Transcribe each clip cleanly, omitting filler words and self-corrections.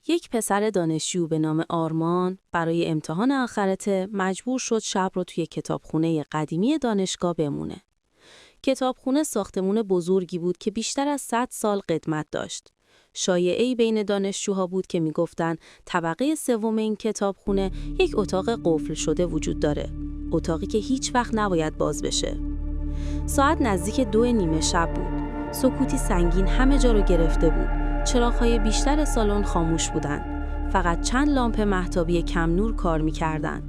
یک پسر دانشجو به نام آرمان برای امتحان آخرته مجبور شد شب رو توی کتابخونه قدیمی دانشگاه بمونه. کتابخونه ساختمون بزرگی بود که بیشتر از 100 سال قدمت داشت. شایعه‌ای بین دانشجوها بود که میگفتن طبقه سوم این کتابخونه یک اتاق قفل شده وجود داره. اتاقی که هیچ وقت نباید باز بشه. ساعت نزدیک 2:30 شب بود. سکوتی سنگین همه جا رو گرفته بود. چراغ‌های بیشتر سالن خاموش بودن. فقط چند لامپ مهتابی کم نور کار می‌کردن.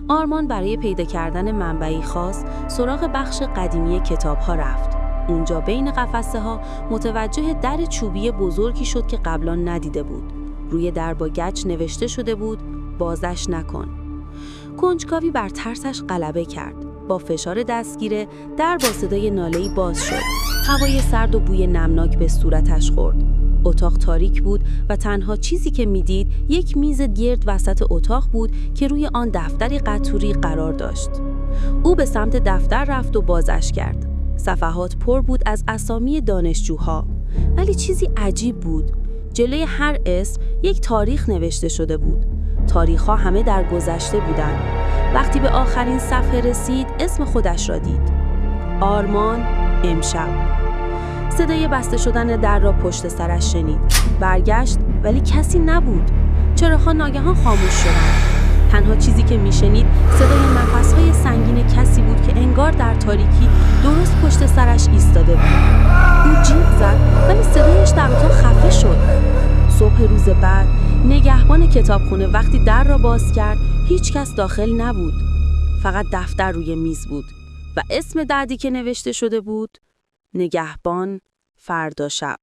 آرمان برای پیدا کردن منبعی خاص سراغ بخش قدیمی کتاب‌ها رفت. اونجا بین قفسه‌ها متوجه در چوبی بزرگی شد که قبلا ندیده بود. روی در با گچ نوشته شده بود: بازش نکن. کنجکاوی بر ترسش غلبه کرد. با فشار دستگیره در با صدای ناله‌ای باز شد. هوای سرد و بوی نمناک به صورتش خورد. اتاق تاریک بود و تنها چیزی که میدید یک میز گرد وسط اتاق بود که روی آن دفتری قطوری قرار داشت. او به سمت دفتر رفت و بازش کرد. صفحات پر بود از اسامی دانشجوها، ولی چیزی عجیب بود. جلوی هر اسم یک تاریخ نوشته شده بود. تاریخ‌ها همه در گذشته بودند. وقتی به آخرین صفحه رسید، اسم خودش را دید. آرمان امشب. صدای بسته شدن در را پشت سرش شنید. برگشت ولی کسی نبود. چراغ‌ها ناگهان خاموش شدند. تنها چیزی که میشنید صدای نفس‌های سنگین کسی بود که انگار در تاریکی درست پشت سرش ایستاده بود. او جیغ زد ولی صدایش در اتاق خفه شد. صبح روز بعد نگهبان کتابخونه وقتی در را باز کرد، هیچ کس داخل نبود. فقط دفتر روی میز بود و اسم بعدی که نوشته شده بود: نگهبان فردا شب.